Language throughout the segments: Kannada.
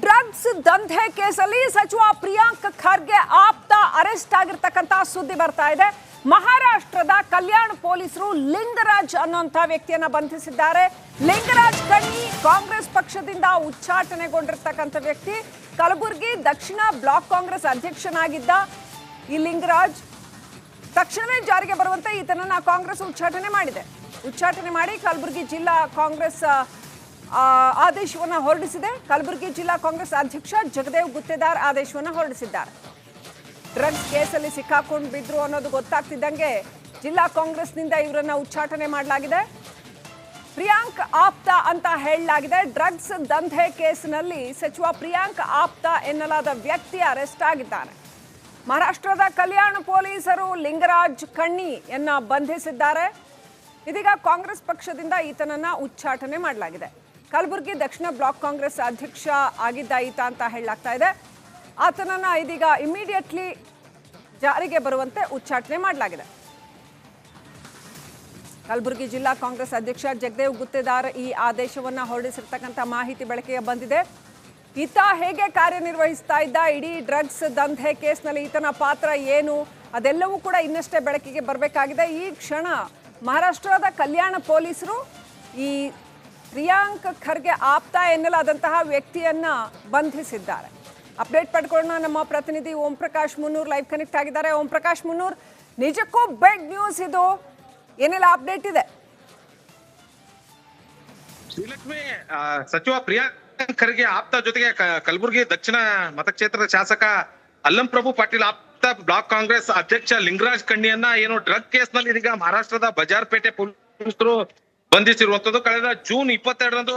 ಡ್ರಗ್ಸ್ ದಂಧೆ ಕೇಸಲ್ಲಿ ಸಚಿವ ಪ್ರಿಯಾಂಕ್ ಖರ್ಗೆ ಆಪ್ತ ಅರೆಸ್ಟ್ ಆಗಿರ್ತಕ್ಕಂತ ಸುದ್ದಿ ಬರ್ತಾ ಇದೆ. ಮಹಾರಾಷ್ಟ್ರದ ಕಲ್ಯಾಣ ಪೊಲೀಸರು ಲಿಂಗರಾಜ್ ಅನ್ನುವಂತ ವ್ಯಕ್ತಿಯನ್ನ ಬಂಧಿಸಿದ್ದಾರೆ. ಲಿಂಗರಾಜ್ ಕಣ್ಣಿ ಕಾಂಗ್ರೆಸ್ ಪಕ್ಷದಿಂದ ಉಚ್ಚಾಟನೆಗೊಂಡಿರ್ತಕ್ಕಂಥ ವ್ಯಕ್ತಿ. ಕಲಬುರಗಿ ದಕ್ಷಿಣ ಬ್ಲಾಕ್ ಕಾಂಗ್ರೆಸ್ ಅಧ್ಯಕ್ಷನಾಗಿದ್ದ ಈ ಲಿಂಗರಾಜ್ ತಕ್ಷಣವೇ ಜಾರಿಗೆ ಬರುವಂತೆ ಈತನನ್ನ ಕಾಂಗ್ರೆಸ್ ಉಚ್ಚಾಟನೆ ಮಾಡಿ ಕಲಬುರಗಿ ಜಿಲ್ಲಾ ಕಾಂಗ್ರೆಸ್ ಆದೇಶವನ್ನು ಹೊರಡಿಸಿದೆ. ಕಲಬುರಗಿ ಜಿಲ್ಲಾ ಕಾಂಗ್ರೆಸ್ ಅಧ್ಯಕ್ಷ ಜಗದೇವ್ ಗುತ್ತೇದಾರ್ ಆದೇಶವನ್ನು ಹೊರಡಿಸಿದ್ದಾರೆ. ಡ್ರಗ್ಸ್ ಕೇಸಲ್ಲಿ ಸಿಕ್ಕಾಕೊಂಡು ಬಿದ್ರು ಅನ್ನೋದು ಗೊತ್ತಾಗ್ತಿದ್ದಂಗೆ ಜಿಲ್ಲಾ ಕಾಂಗ್ರೆಸ್ನಿಂದ ಇವರನ್ನ ಉಚ್ಚಾಟನೆ ಮಾಡಲಾಗಿದೆ. ಪ್ರಿಯಾಂಕ್ ಆಪ್ತ ಅಂತ ಹೇಳಲಾಗಿದೆ. ಡ್ರಗ್ಸ್ ದಂಧೆ ಕೇಸಿನಲ್ಲಿ ಸಚಿವ ಪ್ರಿಯಾಂಕ್ ಆಪ್ತ ಎನ್ನಲಾದ ವ್ಯಕ್ತಿ ಅರೆಸ್ಟ್ ಆಗಿದ್ದಾನೆ. ಮಹಾರಾಷ್ಟ್ರದ ಕಲ್ಯಾಣ ಪೊಲೀಸರು ಲಿಂಗರಾಜ್ ಕಣ್ಣಿಯನ್ನ ಬಂಧಿಸಿದ್ದಾರೆ. ಇದೀಗ ಕಾಂಗ್ರೆಸ್ ಪಕ್ಷದಿಂದ ಈತನನ್ನ ಉಚ್ಚಾಟನೆ ಮಾಡಲಾಗಿದೆ. ಕಲಬುರಗಿ ದಕ್ಷಿಣ ಬ್ಲಾಕ್ ಕಾಂಗ್ರೆಸ್ ಅಧ್ಯಕ್ಷ ಆಗಿದ್ದ ಈತ ಅಂತ ಹೇಳಲಾಗ್ತಾ ಇದೆ. ಆತನನ್ನ ಇದೀಗ ಇಮಿಡಿಯೇಟ್ಲಿ ಜಾರಿಗೆ ಬರುವಂತೆ ಉಚ್ಚಾಟನೆ ಮಾಡಲಾಗಿದೆ. ಕಲಬುರಗಿ ಜಿಲ್ಲಾ ಕಾಂಗ್ರೆಸ್ ಅಧ್ಯಕ್ಷ ಜಗದೇವ್ ಗುತ್ತೇದಾರ್ ಈ ಆದೇಶವನ್ನ ಹೊರಡಿಸಿರ್ತಕ್ಕಂಥ ಮಾಹಿತಿ ಬೆಳಕಿಗೆ ಬಂದಿದೆ. ಈತ ಹೇಗೆ ಕಾರ್ಯನಿರ್ವಹಿಸ್ತಾ ಇದ್ದ, ಇಡೀ ಡ್ರಗ್ಸ್ ದಂಧೆ ಕೇಸ್ನಲ್ಲಿ ಈತನ ಪಾತ್ರ ಏನು, ಅದೆಲ್ಲವೂ ಕೂಡ ಇನ್ನಷ್ಟೇ ಬೆಳಕಿಗೆ ಬರಬೇಕಾಗಿದೆ. ಈ ಕ್ಷಣ ಮಹಾರಾಷ್ಟ್ರದ ಕಲ್ಯಾಣ ಪೊಲೀಸರು ಈ ಪ್ರಿಯಾಂಕ್ ಖರ್ಗೆ ಆಪ್ತ ಎನ್ನಲಾದಂತಹ ವ್ಯಕ್ತಿಯನ್ನ ಬಂಧಿಸಿದ್ದಾರೆ. ಅಪ್ಡೇಟ್ ಪಡ್ಕೊಳ್ಳೋಣ. ನಮ್ಮ ಪ್ರತಿನಿಧಿ ಓಂ ಪ್ರಕಾಶ್ ಮುನ್ನೂರ್ ಲೈವ್ ಕನೆಕ್ಟ್ ಆಗಿದ್ದಾರೆ. ಓಂ ಪ್ರಕಾಶ್ ಮುನ್ನೂರ್, ನಿಜಕ್ಕೂ ಬಿಗ್ ನ್ಯೂಸ್ ಇದು, ಏನೆಲ್ಲ ಅಪ್ಡೇಟ್ ಇದೆ? ಶ್ರೀಲಕ್ಷ್ಮಿ, ಸಚಿವ ಪ್ರಿಯಾಂಕ್ ಖರ್ಗೆ ಆಪ್ತ ಜೊತೆಗೆ ಕಲಬುರಗಿ ದಕ್ಷಿಣ ಮತಕ್ಷೇತ್ರದ ಶಾಸಕ ಅಲ್ಲಂ ಪ್ರಭು ಪಾಟೀಲ್ ಆಪ್ತ ಬ್ಲಾಕ್ ಕಾಂಗ್ರೆಸ್ ಅಧ್ಯಕ್ಷ ಲಿಂಗರಾಜ್ ಕಣ್ಣಿಯನ್ನ ಡ್ರಗ್ ಕೇಸ್ ನಲ್ಲಿ ಇದೀಗ ಮಹಾರಾಷ್ಟ್ರದ ಬಜಾರ್ಪೇಟೆ ಪೊಲೀಸರು ಬಂಧಿಸಿರುವಂತದ್ದು. ಕಳೆದ ಜೂನ್ 22ರಂದು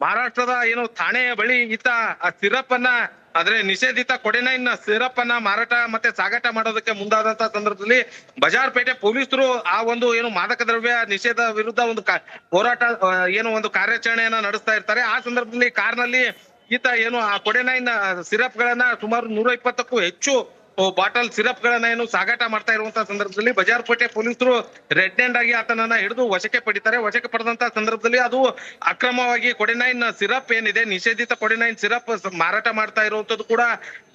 ಮಹಾರಾಷ್ಟ್ರದ ಥಾಣೆಯ ಬಳಿ ಈತ ಸಿರಪ್ ಅನ್ನ, ಆದ್ರೆ ನಿಷೇಧಿತ ಕೊಡೆನೈನ್ ಸಿರಪ್ ಅನ್ನ ಮಾರಾಟ ಮತ್ತೆ ಸಾಗಾಟ ಮಾಡೋದಕ್ಕೆ ಮುಂದಾದಂತ ಸಂದರ್ಭದಲ್ಲಿ ಬಜಾರ್ಪೇಟೆ ಪೊಲೀಸರು ಆ ಮಾದಕ ದ್ರವ್ಯ ನಿಷೇಧ ವಿರುದ್ಧ ಹೋರಾಟ ಒಂದು ಕಾರ್ಯಾಚರಣೆಯನ್ನ ನಡೆಸ್ತಾ ಇರ್ತಾರೆ. ಆ ಸಂದರ್ಭದಲ್ಲಿ ಕಾರ್ನಲ್ಲಿ ಈತ ಆ ಕೊಡೆನೈನ್ ಸಿರಪ್ ಗಳನ್ನ ಸುಮಾರು 120ಕ್ಕೂ ಹೆಚ್ಚು ಬಾಟಲ್ ಸಿರಪ್ ಗಳನ್ನ ಸಾಗಾಟ ಮಾಡ್ತಾ ಇರುವಂತಹ ಸಂದರ್ಭದಲ್ಲಿ ಬಜಾರ್ಪೇಟೆ ಪೊಲೀಸರು ರೆಡ್ ಹ್ಯಾಂಡ್ ಆಗಿ ಆತನನ್ನ ಹಿಡಿದು ವಶಕ್ಕೆ ಪಡಿತಾರೆ. ವಶಕ್ಕೆ ಪಡೆದಂತ ಸಂದರ್ಭದಲ್ಲಿ ಅದು ಅಕ್ರಮವಾಗಿ ಕೊಡೆನೈನ್ ಸಿರಪ್ ಏನಿದೆ, ನಿಷೇಧಿತ ಕೊಡೆನೈನ್ ಸಿರಪ್ ಮಾರಾಟ ಮಾಡ್ತಾ ಇರುವಂತದ್ದು ಕೂಡ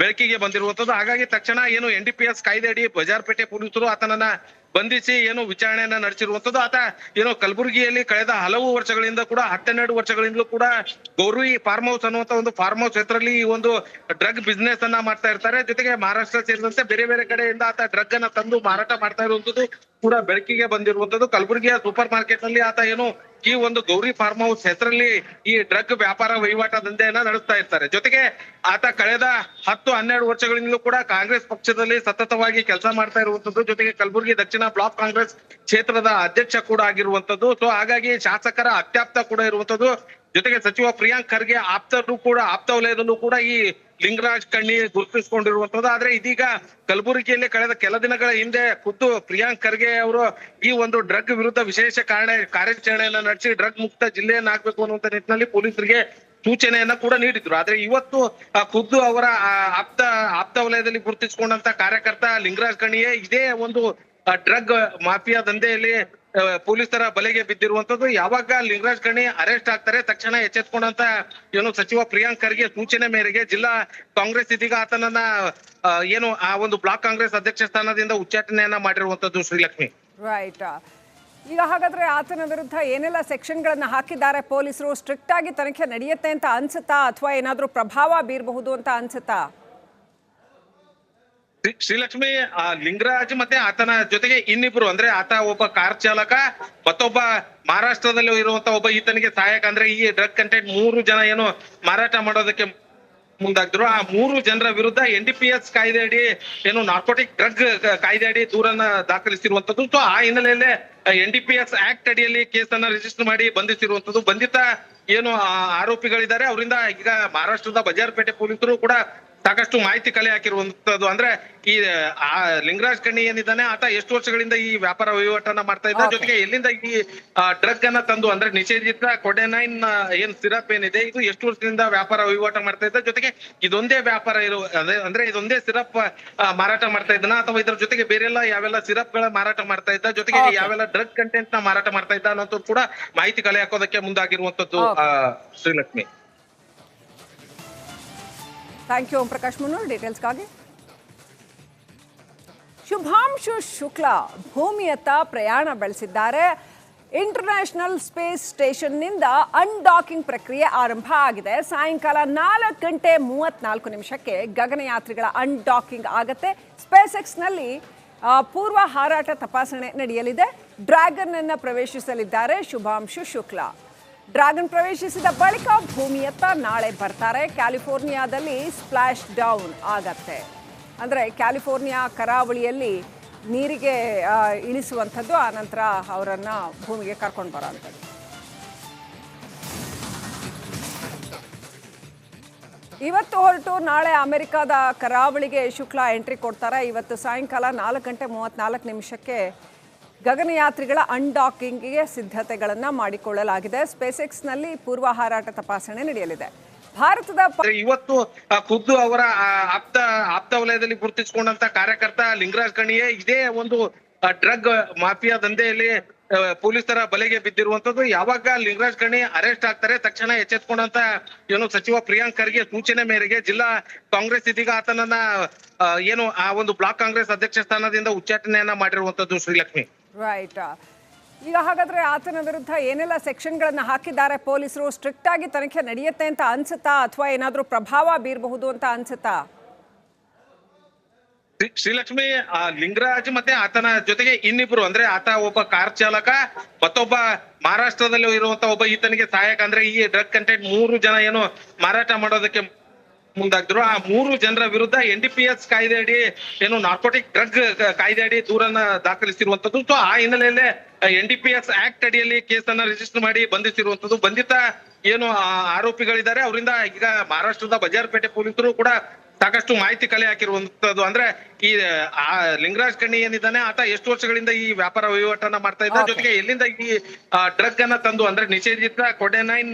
ಬೆಳಕಿಗೆ ಬಂದಿರುವಂತದ್ದು. ಹಾಗಾಗಿ ತಕ್ಷಣ NDPS ಕಾಯ್ದೆ ಅಡಿ ಬಜಾರ್ಪೇಟೆ ಪೊಲೀಸರು ಆತನನ್ನ ಬಂಧಿಸಿ ವಿಚಾರಣೆಯನ್ನ ನಡೆಸಿರುವಂತದ್ದು. ಆತ ಕಲಬುರಗಿಯಲ್ಲಿ ಕಳೆದ ಹಲವು ವರ್ಷಗಳಿಂದ ಕೂಡ 12 ವರ್ಷಗಳಿಂದಲೂ ಕೂಡ ಗೌರಿ ಫಾರ್ಮ್ ಹೌಸ್ ಅನ್ನುವಂತ ಒಂದು ಫಾರ್ಮ್ ಹೌಸ್ ಹೆಸರಲ್ಲಿ ಈ ಡ್ರಗ್ ಬಿಸ್ನೆಸ್ ಅನ್ನ ಮಾಡ್ತಾ ಇರ್ತಾರೆ. ಜೊತೆಗೆ ಮಹಾರಾಷ್ಟ್ರ ಸೇರಿದಂತೆ ಬೇರೆ ಬೇರೆ ಕಡೆಯಿಂದ ಆತ ಡ್ರಗ್ ಅನ್ನ ತಂದು ಮಾರಾಟ ಮಾಡ್ತಾ ಇರುವಂತದ್ದು ಕೂಡ ಬೆಳಕಿಗೆ ಬಂದಿರುವಂತದ್ದು. ಕಲಬುರಗಿಯ ಸೂಪರ್ ಮಾರ್ಕೆಟ್ ನಲ್ಲಿ ಆತ ಈ ಗೌರಿ ಫಾರ್ಮ್ ಹೌಸ್ ಹೆಸರಲ್ಲಿ ಈ ಡ್ರಗ್ ವ್ಯಾಪಾರ ವಹಿವಾಟ ದಂಧೆಯನ್ನ ನಡೆಸ್ತಾ ಇರ್ತಾರೆ. ಜೊತೆಗೆ ಆತ ಕಳೆದ 10-12 ವರ್ಷಗಳಿಂದಲೂ ಕೂಡ ಕಾಂಗ್ರೆಸ್ ಪಕ್ಷದಲ್ಲಿ ಸತತವಾಗಿ ಕೆಲಸ ಮಾಡ್ತಾ ಇರುವಂತದ್ದು. ಜೊತೆಗೆ ಕಲಬುರಗಿ ದಕ್ಷಿಣ ಬ್ಲಾಕ್ ಕಾಂಗ್ರೆಸ್ ಕ್ಷೇತ್ರದ ಅಧ್ಯಕ್ಷ ಕೂಡ ಆಗಿರುವಂತದ್ದು. ಸೊ ಹಾಗಾಗಿ ಶಾಸಕರ ಅತ್ಯಾಪ್ತ ಕೂಡ ಇರುವಂತದ್ದು. ಜೊತೆಗೆ ಸಚಿವ ಪ್ರಿಯಾಂಕ್ ಖರ್ಗೆ ಆಪ್ತ ವಲಯದಲ್ಲೂ ಕೂಡ ಈ ಲಿಂಗರಾಜ್ ಕಣ್ಣಿ ಗುರುತಿಸಿಕೊಂಡಿರುವಂತದ್ದು. ಆದ್ರೆ ಇದೀಗ ಕಲಬುರಗಿಯಲ್ಲಿ ಕಳೆದ ಕೆಲ ದಿನಗಳ ಹಿಂದೆ ಖುದ್ದು ಪ್ರಿಯಾಂಕ್ ಖರ್ಗೆ ಅವರು ಈ ಡ್ರಗ್ ವಿರುದ್ಧ ವಿಶೇಷ ಕಾರ್ಯಾಚರಣೆಯನ್ನ ನಡೆಸಿ ಡ್ರಗ್ ಮುಕ್ತ ಜಿಲ್ಲೆಯನ್ನ ಹಾಕ್ಬೇಕು ಅನ್ನುವಂತ ನಿಟ್ಟಿನಲ್ಲಿ ಪೊಲೀಸರಿಗೆ ಸೂಚನೆಯನ್ನ ಕೂಡ ನೀಡಿದ್ರು. ಆದ್ರೆ ಇವತ್ತು ಖುದ್ದು ಅವರ ಆಪ್ತ ವಲಯದಲ್ಲಿ ಗುರುತಿಸಿಕೊಂಡಂತ ಕಾರ್ಯಕರ್ತ ಲಿಂಗರಾಜ್ ಕಣ್ಣಿಯೇ ಇದೇ ಡ್ರಗ್ ಮಾಫಿಯಾ ದಂಧೆಯಲ್ಲಿ ಪೊಲೀಸರ ಬಲೆಗೆ ಬಿದ್ದಿರುವಂತದ್ದು. ಯಾವಾಗ ಲಿಂಗರಾಜ್ ಕಣ್ಣಿ ಅರೆಸ್ಟ್ ಆಗ್ತಾರೆ ತಕ್ಷಣ ಎಚ್ಚೆತ್ಕೊಂಡಂತ ಸಚಿವ ಪ್ರಿಯಾಂಕ್ ಖರ್ಗೆ ಸೂಚನೆ ಮೇರೆಗೆ ಜಿಲ್ಲಾ ಕಾಂಗ್ರೆಸ್ ಇದೀಗ ಆತನನ್ನ ಆ ಬ್ಲಾಕ್ ಕಾಂಗ್ರೆಸ್ ಅಧ್ಯಕ್ಷ ಸ್ಥಾನದಿಂದ ಉಚ್ಚಾಟನೆಯನ್ನ ಮಾಡಿರುವಂತದ್ದು. ಶ್ರೀಲಕ್ಷ್ಮಿ, ರೈಟ್. ಈಗ ಹಾಗಾದ್ರೆ ಆತನ ವಿರುದ್ಧ ಏನೆಲ್ಲ ಸೆಕ್ಷನ್ ಗಳನ್ನ ಹಾಕಿದ್ದಾರೆ ಪೊಲೀಸರು? ಸ್ಟ್ರಿಕ್ಟ್ ಆಗಿ ತನಿಖೆ ನಡೆಯುತ್ತೆ ಅಂತ ಅನ್ಸುತ್ತಾ, ಅಥವಾ ಏನಾದ್ರೂ ಪ್ರಭಾವ ಬೀರಬಹುದು ಅಂತ ಅನ್ಸುತ್ತಾ? ಶ್ರೀಲಕ್ಷ್ಮಿ, ಲಿಂಗರಾಜ್ ಮತ್ತೆ ಆತನ ಜೊತೆಗೆ ಇನ್ನಿಬ್ರು, ಅಂದ್ರೆ ಆತ ಒಬ್ಬ ಕಾರ್ ಚಾಲಕ, ಮತ್ತೊಬ್ಬ ಮಹಾರಾಷ್ಟ್ರದಲ್ಲಿ ಇರುವಂತ ಒಬ್ಬ ಈತನಿಗೆ ಸಹಾಯಕ, ಅಂದ್ರೆ ಈ ಡ್ರಗ್ ಕಂಟೆಂಟ್ 3 ಜನ ಮಾರಾಟ ಮಾಡೋದಕ್ಕೆ ಮುಂದಾಗಿದ್ರು. ಆ 3 ಜನರ ವಿರುದ್ಧ NDPS ಕಾಯ್ದೆ ಅಡಿ ನಾರ್ಕೋಟಿಕ್ ಡ್ರಗ್ ಕಾಯ್ದೆ ಅಡಿ ದೂರನ್ನ ದಾಖಲಿಸಿರುವಂತದ್ದು. ಸೊ ಆ ಹಿನ್ನೆಲೆಯಲ್ಲೇ NDPS ಆಕ್ಟ್ ಅಡಿಯಲ್ಲಿ ಕೇಸನ್ನ ರಿಜಿಸ್ಟರ್ ಮಾಡಿ ಬಂಧಿಸಿರುವಂತದ್ದು. ಬಂಧಿತ ಆರೋಪಿಗಳಿದ್ದಾರೆ ಅವರಿಂದ ಈಗ ಮಹಾರಾಷ್ಟ್ರದ ಬಜಾರ್ಪೇಟೆ ಪೊಲೀಸರು ಕೂಡ ಸಾಕಷ್ಟು ಮಾಹಿತಿ ಕಲೆ ಹಾಕಿರುವಂತದ್ದು. ಅಂದ್ರೆ ಈ ಲಿಂಗರಾಜ್ ಕಣ್ಣಿ ಏನಿದ್ದಾನೆ ಆತ ಎಷ್ಟು ವರ್ಷಗಳಿಂದ ಈ ವ್ಯಾಪಾರ ವಹಿವಾಟನ್ನ ಮಾಡ್ತಾ ಇದ್ದ, ಜೊತೆಗೆ ಎಲ್ಲಿಂದ ಈ ಡ್ರಗ್ ಅನ್ನ ತಂದು, ಅಂದ್ರೆ ನಿಷೇಧಿತ ಕೊಡೆನೈನ್ ಸಿರಪ್ ಏನಿದೆ ಇದು ಎಷ್ಟು ವರ್ಷದಿಂದ ವ್ಯಾಪಾರ ವಹಿವಾಟ ಮಾಡ್ತಾ ಇದ್ದ, ಜೊತೆಗೆ ಇದೊಂದೇ ವ್ಯಾಪಾರ ಅಂದ್ರೆ ಇದೊಂದೇ ಸಿರಪ್ ಮಾರಾಟ ಮಾಡ್ತಾ ಇದ್ದಾನ, ಅಥವಾ ಇದ್ರ ಜೊತೆಗೆ ಬೇರೆಲ್ಲ ಯಾವೆಲ್ಲ ಸಿರಪ್ ಗಳ ಮಾರಾಟ ಮಾಡ್ತಾ ಇದ್ದ, ಜೊತೆಗೆ ಯಾವೆಲ್ಲ ಡ್ರಗ್ ಕಂಟೆಂಟ್ ನ ಮಾರಾಟ ಮಾಡ್ತಾ ಇದ್ದ ಅನ್ನೋದು ಕೂಡ ಮಾಹಿತಿ ಕಲೆ ಹಾಕೋದಕ್ಕೆ ಮುಂದಾಗಿರುವಂತದ್ದು. ಶ್ರೀಲಕ್ಷ್ಮಿ, ಥ್ಯಾಂಕ್ ಯು ಓಂ ಪ್ರಕಾಶ್ ಮುನ್ನೂರ್ ಡೀಟೇಲ್ಸ್ಗಾಗಿ. ಶುಭಾಂಶು ಶುಕ್ಲಾ ಭೂಮಿಯತ್ತ ಪ್ರಯಾಣ ಬೆಳೆಸಿದ್ದಾರೆ. ಇಂಟರ್ನ್ಯಾಷನಲ್ ಸ್ಪೇಸ್ ಸ್ಟೇಷನ್ನಿಂದ ಅನ್ಡಾಕಿಂಗ್ ಪ್ರಕ್ರಿಯೆ ಆರಂಭ ಆಗಿದೆ. ಸಾಯಂಕಾಲ 4:34 ಗಗನಯಾತ್ರಿಗಳ ಅನ್ಡಾಕಿಂಗ್ ಆಗುತ್ತೆ. ಸ್ಪೇಸ್ ಎಕ್ಸ್ನಲ್ಲಿ ಪೂರ್ವ ಹಾರಾಟ ತಪಾಸಣೆ ನಡೆಯಲಿದೆ. ಡ್ರ್ಯಾಗನ್ ಅನ್ನು ಪ್ರವೇಶಿಸಲಿದ್ದಾರೆ ಶುಭಾಂಶು ಶುಕ್ಲಾ. ಡ್ರ್ಯಾಗನ್ ಪ್ರವೇಶಿಸಿದ ಬಳಿಕ ಭೂಮಿಯತ್ತ ನಾಳೆ ಬರ್ತಾರೆ. ಕ್ಯಾಲಿಫೋರ್ನಿಯಾದಲ್ಲಿ ಸ್ಪ್ಲಾಶ್ ಡೌನ್ ಆಗತ್ತೆ. ಅಂದರೆ ಕ್ಯಾಲಿಫೋರ್ನಿಯಾ ಕರಾವಳಿಯಲ್ಲಿ ನೀರಿಗೆ ಇಳಿಸುವಂಥದ್ದು, ಆನಂತರ ಅವರನ್ನು ಭೂಮಿಗೆ ಕರ್ಕೊಂಡು ಬರೋವಂಥದ್ದು. ಇವತ್ತು ಹೊರಟು ನಾಳೆ ಅಮೆರಿಕದ ಕರಾವಳಿಗೆ ಶುಕ್ಲಾ ಎಂಟ್ರಿ ಕೊಡ್ತಾರೆ. ಇವತ್ತು ಸಾಯಂಕಾಲ 4:34 ಗಗನಯಾತ್ರಿಗಳ ಅನ್ಡಾಕಿಂಗ್ಗೆ ಸಿದ್ಧತೆಗಳನ್ನು ಮಾಡಿಕೊಳ್ಳಲಾಗಿದೆ. ಸ್ಪೇಸ್ ಎಕ್ಸ್ನಲ್ಲಿ ಪೂರ್ವ ಹಾರಾಟ ತಪಾಸಣೆ ನಡೆಯಲಿದೆ. ಭಾರತದ ಇವತ್ತು ಖುದ್ದು ಅವರ ಆಪ್ತ ವಲಯದಲ್ಲಿ ಗುರುತಿಸಿಕೊಂಡಂತ ಕಾರ್ಯಕರ್ತ ಲಿಂಗರಾಜ್ ಕಣಿಯೇ ಇದೇ ಒಂದು ಡ್ರಗ್ ಮಾಫಿಯಾ ದಂಧೆಯಲ್ಲಿ ಪೊಲೀಸರ ಬಲೆಗೆ ಬಿದ್ದಿರುವಂತದ್ದು. ಯಾವಾಗ ಲಿಂಗರಾಜ್ ಕಣಿ ಅರೆಸ್ಟ್ ಆಗ್ತಾರೆ ತಕ್ಷಣ ಎಚ್ಚೆತ್ಕೊಂಡಂತ ಸಚಿವ ಪ್ರಿಯಾಂಕ್ ಖರ್ಗೆ ಸೂಚನೆ ಮೇರೆಗೆ ಜಿಲ್ಲಾ ಕಾಂಗ್ರೆಸ್ ಇದೀಗ ಆತನನ್ನ ಆ ಒಂದು ಬ್ಲಾಕ್ ಕಾಂಗ್ರೆಸ್ ಅಧ್ಯಕ್ಷ ಸ್ಥಾನದಿಂದ ಉಚ್ಚಾಟನೆಯನ್ನ ಮಾಡಿರುವಂತದ್ದು. ಶ್ರೀಲಕ್ಷ್ಮಿ, ರೈಟ್. ಈಗ ಹಾಗಾದ್ರೆ ಆತನ ವಿರುದ್ಧ ಏನೆಲ್ಲ ಸೆಕ್ಷನ್ಗಳನ್ನ ಹಾಕಿದ್ದಾರೆ ಪೊಲೀಸರು? ಸ್ಟ್ರಿಕ್ಟ್ ಆಗಿ ತನಿಖೆ ನಡೆಯುತ್ತೆ ಅಂತ ಅನ್ಸುತ್ತಾ, ಅಥವಾ ಏನಾದ್ರೂ ಪ್ರಭಾವ ಬೀರಬಹುದು ಅಂತ ಅನ್ಸುತ್ತಾ? ಶ್ರೀಲಕ್ಷ್ಮಿ, ಲಿಂಗರಾಜ್ ಮತ್ತೆ ಆತನ ಜೊತೆಗೆ ಇನ್ನಿಬ್ರು, ಅಂದ್ರೆ ಆತ ಒಬ್ಬ ಕಾರ್ ಚಾಲಕ, ಮತ್ತೊಬ್ಬ ಮಹಾರಾಷ್ಟ್ರದಲ್ಲಿ ಇರುವಂತ ಒಬ್ಬ ಈತನಿಗೆ ಸಹಾಯಕ. ಅಂದ್ರೆ ಈ ಡ್ರಗ್ ಕಂಟೆಂಟ್ 3 ಜನ ಏನು ಮಾರಾಟ ಮಾಡೋದಕ್ಕೆ ಮುಂದಾಗಿದ್ರು. ಆ 3 ಜನರ ವಿರುದ್ಧ NDPS ಕಾಯ್ದೆ ಅಡಿ ನಾರ್ಕೋಟಿಕ್ ಡ್ರಗ್ ಕಾಯ್ದೆ ಅಡಿ ದೂರನ್ನ ದಾಖಲಿಸಿರುವಂತದ್ದು. ಸೊ ಆ ಹಿನ್ನೆಲೆಯಲ್ಲೇ NDPS ಆಕ್ಟ್ ಅಡಿಯಲ್ಲಿ ಕೇಸನ್ನ ರಿಜಿಸ್ಟರ್ ಮಾಡಿ ಬಂಧಿಸಿರುವಂತದ್ದು. ಬಂಧಿತ ಆರೋಪಿಗಳಿದ್ದಾರೆ, ಅವರಿಂದ ಈಗ ಮಹಾರಾಷ್ಟ್ರದ ಬಜಾರ್ಪೇಟೆ ಪೊಲೀಸರು ಕೂಡ ಸಾಕಷ್ಟು ಮಾಹಿತಿ ಕಲೆ ಹಾಕಿರುವಂತದ್ದು. ಅಂದ್ರೆ ಈ ಲಿಂಗರಾಜ್ ಕಣ್ಣಿ ಏನಿದ್ದಾನೆ ಆತ ಎಷ್ಟು ವರ್ಷಗಳಿಂದ ಈ ವ್ಯಾಪಾರ ವಹಿವಾಟನ್ನ ಮಾಡ್ತಾ ಇದ್ದ, ಜೊತೆಗೆ ಎಲ್ಲಿಂದ ಈ ಡ್ರಗ್ ಅನ್ನ ತಂದು, ಅಂದ್ರೆ ನಿಷೇಧಿತ ಕೊಡೆನೈನ್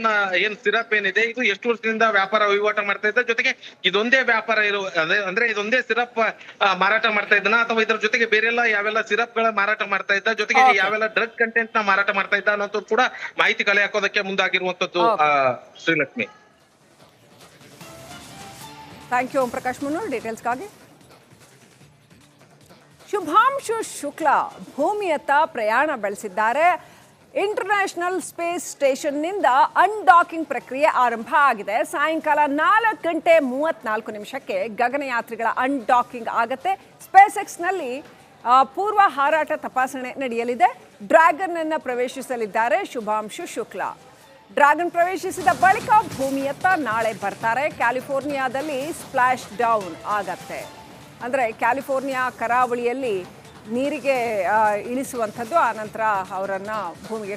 ಸಿರಪ್ ಏನಿದೆ, ಇದು ಎಷ್ಟು ವರ್ಷದಿಂದ ವ್ಯಾಪಾರ ವಹಿವಾಟ ಮಾಡ್ತಾ ಇದ್ದ, ಜೊತೆಗೆ ಇದೊಂದೇ ವ್ಯಾಪಾರ ಅಂದ್ರೆ ಇದೊಂದೇ ಸಿರಪ್ ಮಾರಾಟ ಮಾಡ್ತಾ ಇದ್ದಾನ, ಅಥವಾ ಇದ್ರ ಜೊತೆಗೆ ಬೇರೆಲ್ಲ ಯಾವೆಲ್ಲ ಸಿರಪ್ ಗಳ ಮಾರಾಟ ಮಾಡ್ತಾ ಇದ್ದ, ಜೊತೆಗೆ ಯಾವೆಲ್ಲ ಡ್ರಗ್ ಕಂಟೆಂಟ್ ನ ಮಾರಾಟ ಮಾಡ್ತಾ ಇದ್ದ ಅನ್ನೋದು ಕೂಡ ಮಾಹಿತಿ ಕಲೆ ಹಾಕೋದಕ್ಕೆ ಮುಂದಾಗಿರುವಂತದ್ದು. ಶ್ರೀಲಕ್ಷ್ಮಿ, ಥ್ಯಾಂಕ್ ಯು ಓಂ ಪ್ರಕಾಶ್ ಮುನ್ನೂರ್ ಡೀಟೇಲ್ಸ್ಗಾಗಿ. ಶುಭಾಂಶು ಶುಕ್ಲಾ ಭೂಮಿಯತ್ತ ಪ್ರಯಾಣ ಬೆಳೆಸಿದ್ದಾರೆ. ಇಂಟರ್ನ್ಯಾಷನಲ್ ಸ್ಪೇಸ್ ಸ್ಟೇಷನ್ನಿಂದ ಅನ್ಡಾಕಿಂಗ್ ಪ್ರಕ್ರಿಯೆ ಆರಂಭ ಆಗಿದೆ. ಸಾಯಂಕಾಲ 4:34 ಗಗನಯಾತ್ರಿಗಳ ಅನ್ಡಾಕಿಂಗ್ ಆಗುತ್ತೆ. ಸ್ಪೇಸ್ ಎಕ್ಸ್ನಲ್ಲಿ ಪೂರ್ವ ಹಾರಾಟ ತಪಾಸಣೆ ನಡೆಯಲಿದೆ. ಡ್ರ್ಯಾಗನ್ ಅನ್ನು ಪ್ರವೇಶಿಸಲಿದ್ದಾರೆ ಶುಭಾಂಶು ಶುಕ್ಲಾ. ಡ್ರ್ಯಾಗನ್ ಪ್ರವೇಶಿಸಿದ ಬಳಿಕ ಭೂಮಿಯತ್ತ ನಾಳೆ ಬರ್ತಾರೆ. ಕ್ಯಾಲಿಫೋರ್ನಿಯಾದಲ್ಲಿ ಸ್ಪ್ಲಾಶ್ ಡೌನ್ ಆಗತ್ತೆ. ಅಂದರೆ ಕ್ಯಾಲಿಫೋರ್ನಿಯಾ ಕರಾವಳಿಯಲ್ಲಿ ನೀರಿಗೆ ಇಳಿಸುವಂಥದ್ದು, ಆನಂತರ ಅವರನ್ನು ಭೂಮಿಗೆ